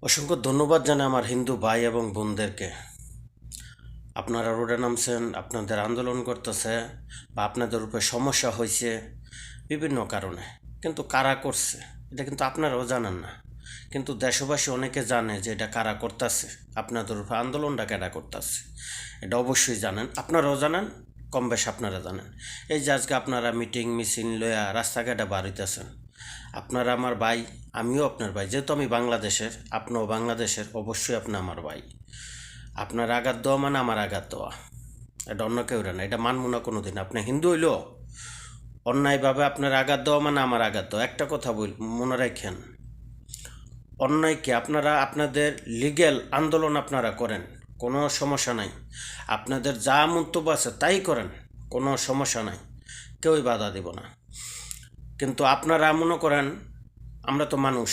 অসংখ্য ধন্যবাদ জানাই আমার হিন্দু ভাই এবং বোনদেরকে। আপনারা রোডে নামছেন, আপনাদের আন্দোলন করতেছে বা আপনাদের উপরে সমস্যা হয়েছে বিভিন্ন কারণে, কিন্তু কারা করছে এটা কিন্তু আপনারাও জানেন না। কিন্তু দেশবাসী অনেকে জানে যে এটা কারা করতেছে, আপনাদের উপরে আন্দোলনটা কারা করতেছে এটা অবশ্যই জানেন, আপনারাও জানেন, কম বেশ আপনারা জানেন। এই যে আজকে আপনারা মিটিং মিছিল লইয়া রাস্তাঘাটে বাড়িতেছেন, আপনারা আমার ভাই, আমিও আপনার ভাই, যেহেতু আমি বাংলাদেশের, আপনিও বাংলাদেশের, অবশ্যই আপনি আমার ভাই। আপনার আঘাত দেওয়া মানে আমার আঘাত দেওয়া, এটা অন্য কেউ না, এটা মানব না কোনো দিন। আপনি হিন্দু হইল অন্যায়ভাবে আপনার আঘাত দেওয়া মানে আমার আঘাত দেওয়া। একটা কথা মনে রাখেন, অন্যায়কে আপনারা আপনাদের লিগ্যাল আন্দোলন আপনারা করেন, কোনো সমস্যা নাই। আপনাদের যা মন্তব্য আছে তাই করেন, কোনো সমস্যা নাই, কেউই বাধা দিব না। কিন্তু আপনারা মনে করেন আমরা তো মানুষ,